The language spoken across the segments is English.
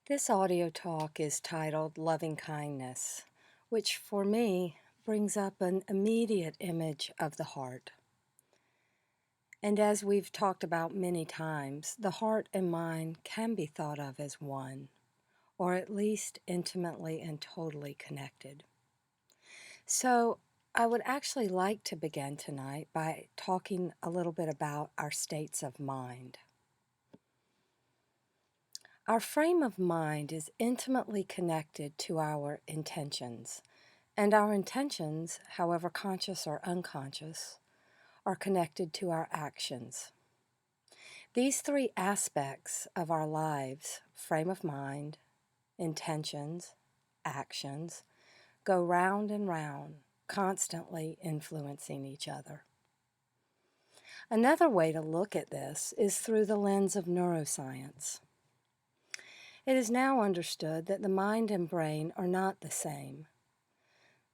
This audio talk is titled Loving Kindness, which for me brings up an immediate image of the heart. And as we've talked about many times, the heart and mind can be thought of as one, or at least intimately and totally connected. So I would actually like to begin tonight by talking a little bit about our states of mind. Our frame of mind is intimately connected to our intentions, and our intentions, however conscious or unconscious, are connected to our actions. These three aspects of our lives, frame of mind, intentions, actions, go round and round, constantly influencing each other. Another way to look at this is through the lens of neuroscience. It is now understood that the mind and brain are not the same.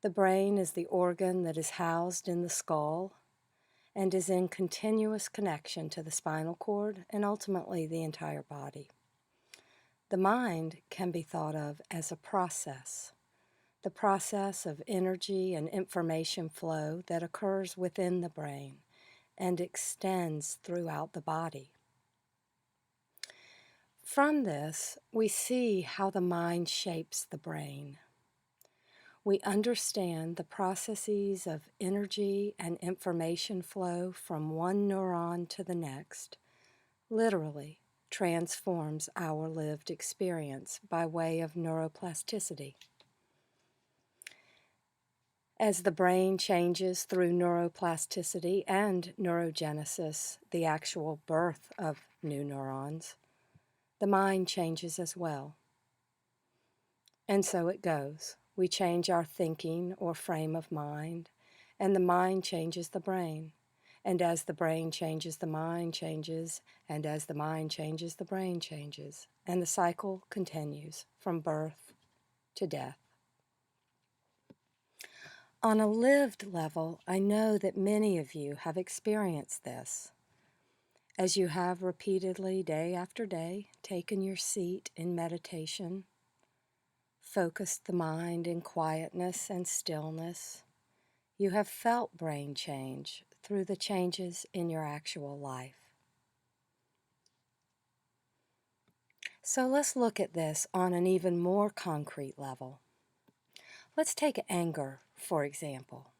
The brain is the organ that is housed in the skull and is in continuous connection to the spinal cord and ultimately the entire body. The mind can be thought of as a process, the process of energy and information flow that occurs within the brain and extends throughout the body. From this, we see how the mind shapes the brain. We understand the processes of energy and information flow from one neuron to the next, literally transforms our lived experience by way of neuroplasticity. As the brain changes through neuroplasticity and neurogenesis, the actual birth of new neurons, the mind changes as well. And so it goes. We change our thinking or frame of mind, and the mind changes the brain. And as the brain changes, the mind changes, and as the mind changes, the brain changes. And the cycle continues from birth to death. On a lived level, I know that many of you have experienced this. As you have repeatedly, day after day, taken your seat in meditation, focused the mind in quietness and stillness, you have felt brain change through the changes in your actual life. So let's look at this on an even more concrete level. Let's take anger, for example.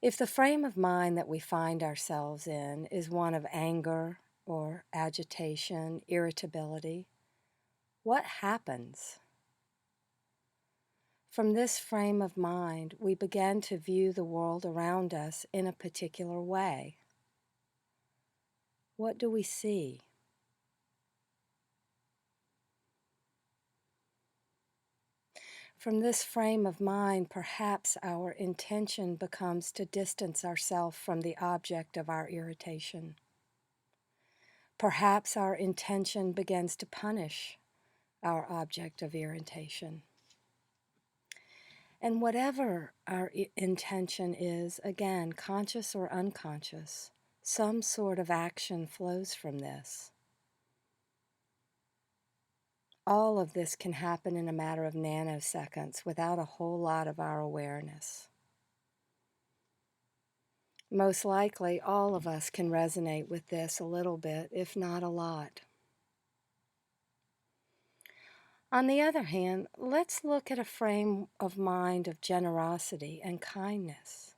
If the frame of mind that we find ourselves in is one of anger or agitation, irritability, what happens? From this frame of mind, we begin to view the world around us in a particular way. What do we see? From this frame of mind, perhaps our intention becomes to distance ourselves from the object of our irritation. Perhaps our intention begins to punish our object of irritation. And whatever our intention is, again, conscious or unconscious, some sort of action flows from this. All of this can happen in a matter of nanoseconds without a whole lot of our awareness. Most likely, all of us can resonate with this a little bit, if not a lot. On the other hand, let's look at a frame of mind of generosity and kindness.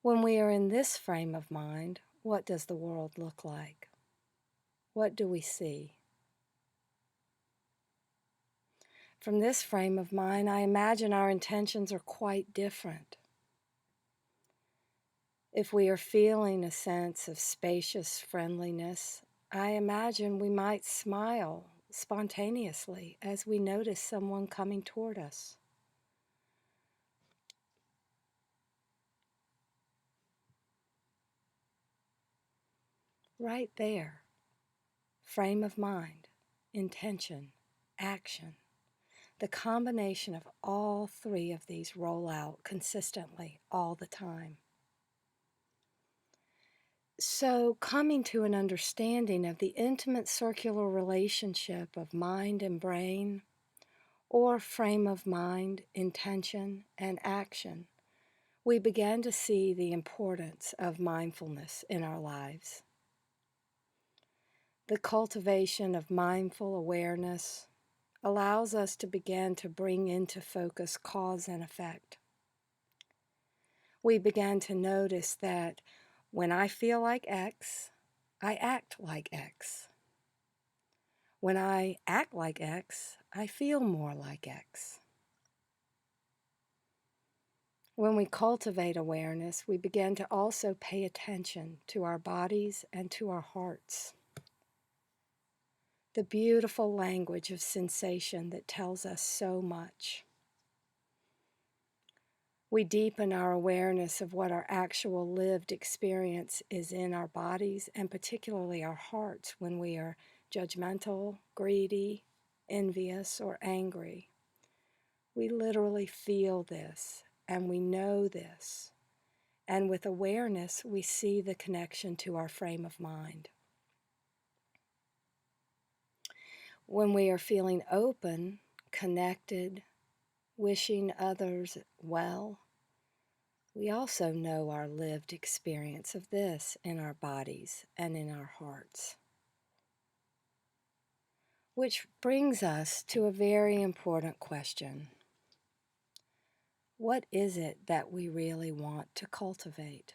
When we are in this frame of mind, what does the world look like? What do we see? From this frame of mind, I imagine our intentions are quite different. If we are feeling a sense of spacious friendliness, I imagine we might smile spontaneously as we notice someone coming toward us. Right there, frame of mind, intention, action. The combination of all three of these roll out consistently all the time. So, coming to an understanding of the intimate circular relationship of mind and brain, or frame of mind, intention, and action, we began to see the importance of mindfulness in our lives. The cultivation of mindful awareness allows us to begin to bring into focus cause and effect. We began to notice that when I feel like X, I act like X. When I act like X, I feel more like X. When we cultivate awareness, we begin to also pay attention to our bodies and to our hearts. The beautiful language of sensation that tells us so much. We deepen our awareness of what our actual lived experience is in our bodies and particularly our hearts when we are judgmental, greedy, envious, or angry. We literally feel this and we know this. And with awareness, we see the connection to our frame of mind. When we are feeling open, connected, wishing others well, we also know our lived experience of this in our bodies and in our hearts. Which brings us to a very important question. What is it that we really want to cultivate?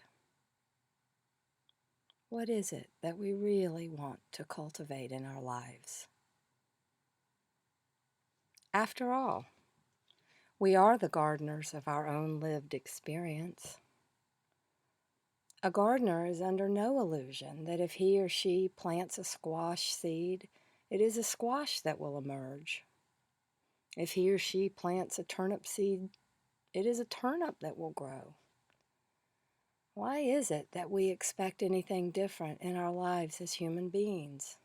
What is it that we really want to cultivate in our lives? After all, we are the gardeners of our own lived experience. A gardener is under no illusion that if he or she plants a squash seed, it is a squash that will emerge. If he or she plants a turnip seed, it is a turnip that will grow. Why is it that we expect anything different in our lives as human beings?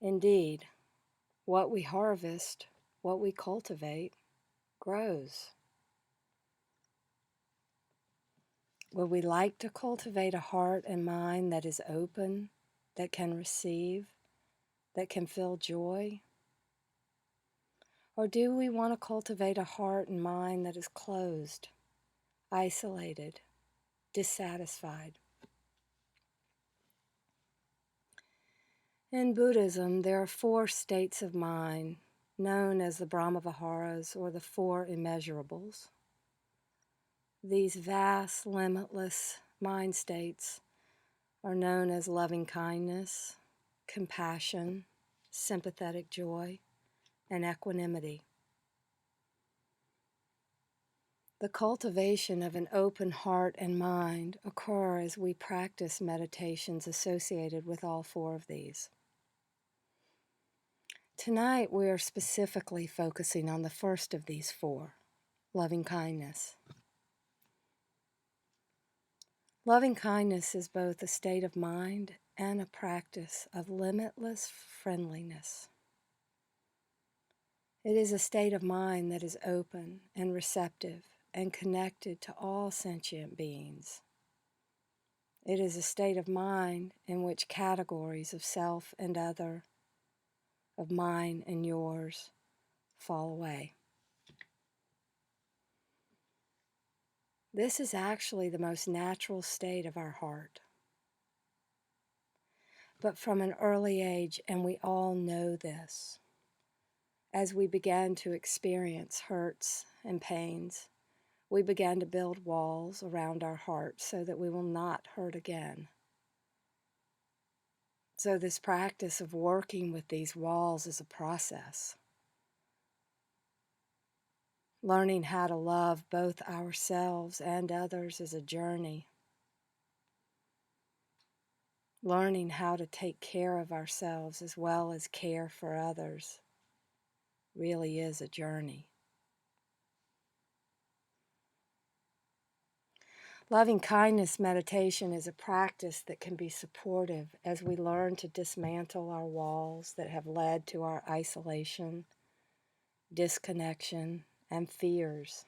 Indeed, what we harvest, what we cultivate, grows. Would we like to cultivate a heart and mind that is open, that can receive, that can feel joy? Or do we want to cultivate a heart and mind that is closed, isolated, dissatisfied? In Buddhism, there are 4 states of mind, known as the Brahmaviharas or the 4 immeasurables. These vast, limitless mind states are known as loving kindness, compassion, sympathetic joy, and equanimity. The cultivation of an open heart and mind occur as we practice meditations associated with all 4 of these. Tonight we are specifically focusing on the first of these 4, loving kindness. Loving kindness is both a state of mind and a practice of limitless friendliness. It is a state of mind that is open and receptive and connected to all sentient beings. It is a state of mind in which categories of self and other, of mine and yours, fall away. This is actually the most natural state of our heart. But from an early age, and we all know this, as we began to experience hurts and pains, we began to build walls around our hearts so that we will not hurt again. So this practice of working with these walls is a process. Learning how to love both ourselves and others is a journey. Learning how to take care of ourselves as well as care for others really is a journey. Loving kindness meditation is a practice that can be supportive as we learn to dismantle our walls that have led to our isolation, disconnection, and fears.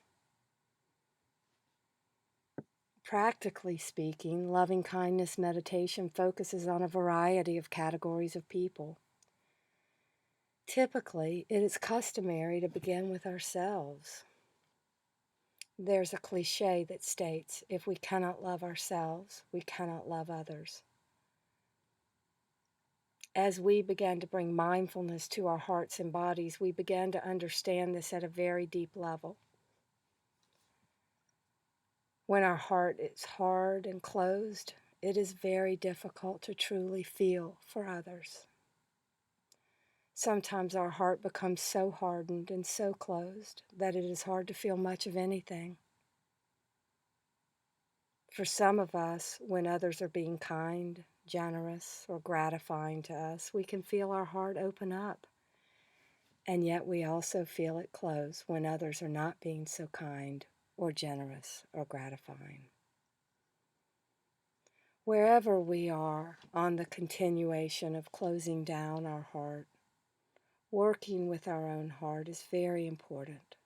Practically speaking, loving kindness meditation focuses on a variety of categories of people. Typically, it is customary to begin with ourselves. There's a cliche that states, if we cannot love ourselves, we cannot love others. As we began to bring mindfulness to our hearts and bodies, we began to understand this at a very deep level. When our heart is hard and closed, it is very difficult to truly feel for others. Sometimes our heart becomes so hardened and so closed that it is hard to feel much of anything. For some of us, when others are being kind, generous, or gratifying to us, we can feel our heart open up. And yet we also feel it close when others are not being so kind or generous or gratifying. Wherever we are on the continuation of closing down our heart, working with our own heart is very important.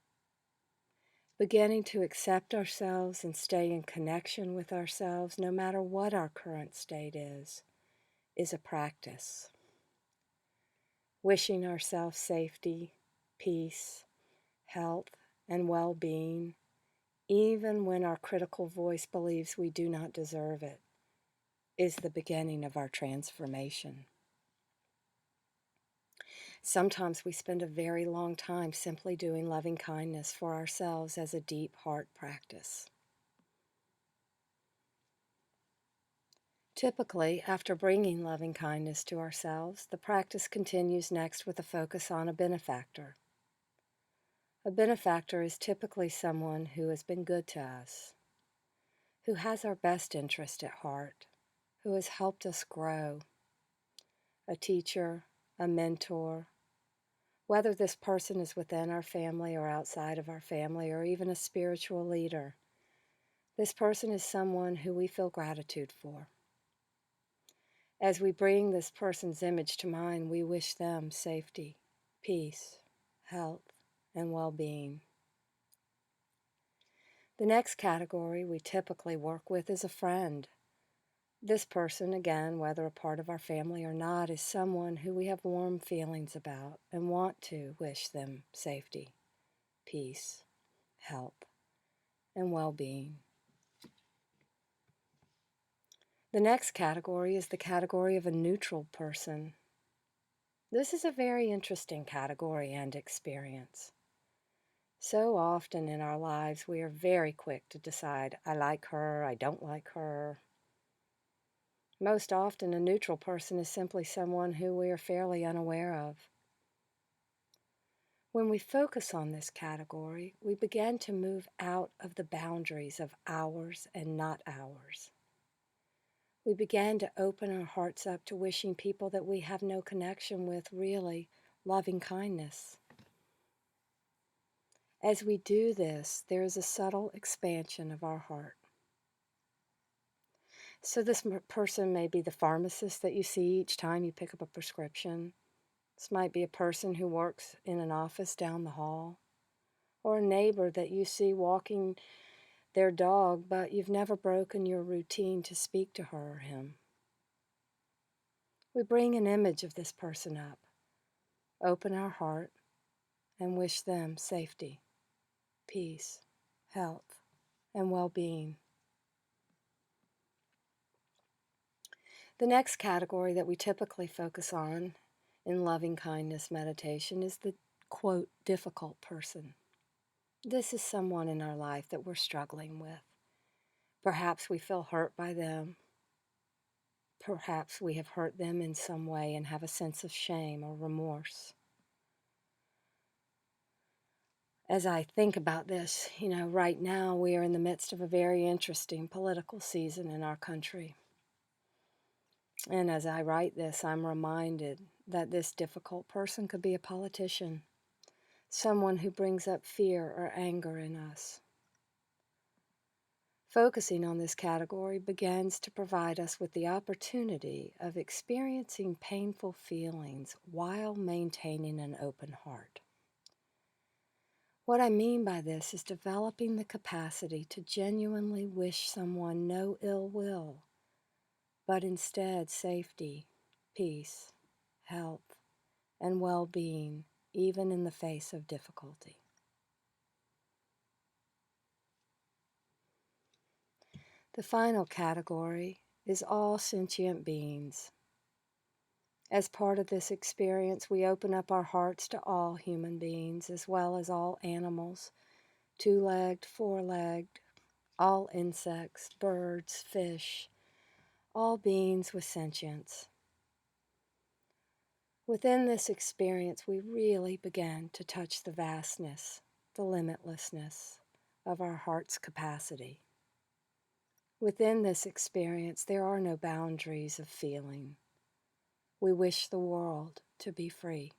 Beginning to accept ourselves and stay in connection with ourselves, no matter what our current state is a practice. Wishing ourselves safety, peace, health, and well-being, even when our critical voice believes we do not deserve it, is the beginning of our transformation. Sometimes we spend a very long time simply doing loving kindness for ourselves as a deep heart practice. Typically, after bringing loving kindness to ourselves, the practice continues next with a focus on a benefactor. A benefactor is typically someone who has been good to us, who has our best interest at heart, who has helped us grow. A teacher, a mentor, whether this person is within our family or outside of our family, or even a spiritual leader, this person is someone who we feel gratitude for. As we bring this person's image to mind, we wish them safety, peace, health, and well-being. The next category we typically work with is a friend. This person, again, whether a part of our family or not, is someone who we have warm feelings about and want to wish them safety, peace, health, and well-being. The next category is the category of a neutral person. This is a very interesting category and experience. So often in our lives, we are very quick to decide, I like her, I don't like her. Most often, a neutral person is simply someone who we are fairly unaware of. When we focus on this category, we begin to move out of the boundaries of ours and not ours. We began to open our hearts up to wishing people that we have no connection with really loving kindness. As we do this, there is a subtle expansion of our heart. So this person may be the pharmacist that you see each time you pick up a prescription. This might be a person who works in an office down the hall, or a neighbor that you see walking their dog, but you've never broken your routine to speak to her or him. We bring an image of this person up, open our heart, and wish them safety, peace, health, and well-being. The next category that we typically focus on in loving kindness meditation is the, quote, difficult person. This is someone in our life that we're struggling with. Perhaps we feel hurt by them. Perhaps we have hurt them in some way and have a sense of shame or remorse. As I think about this, right now we are in the midst of a very interesting political season in our country. And as I write this, I'm reminded that this difficult person could be a politician, someone who brings up fear or anger in us. Focusing on this category begins to provide us with the opportunity of experiencing painful feelings while maintaining an open heart. What I mean by this is developing the capacity to genuinely wish someone no ill will, but instead safety, peace, health, and well-being, even in the face of difficulty. The final category is all sentient beings. As part of this experience, we open up our hearts to all human beings, as well as all animals, two-legged, four-legged, all insects, birds, fish, all beings with sentience. Within this experience, we really begin to touch the vastness, the limitlessness of our heart's capacity. Within this experience, there are no boundaries of feeling. We wish the world to be free.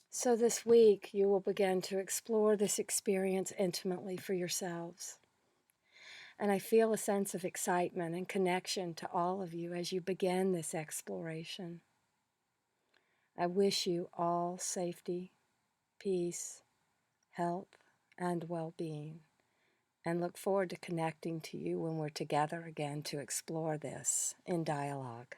So this week, you will begin to explore this experience intimately for yourselves. And I feel a sense of excitement and connection to all of you as you begin this exploration. I wish you all safety, peace, health, and well-being, and look forward to connecting to you when we're together again to explore this in dialogue.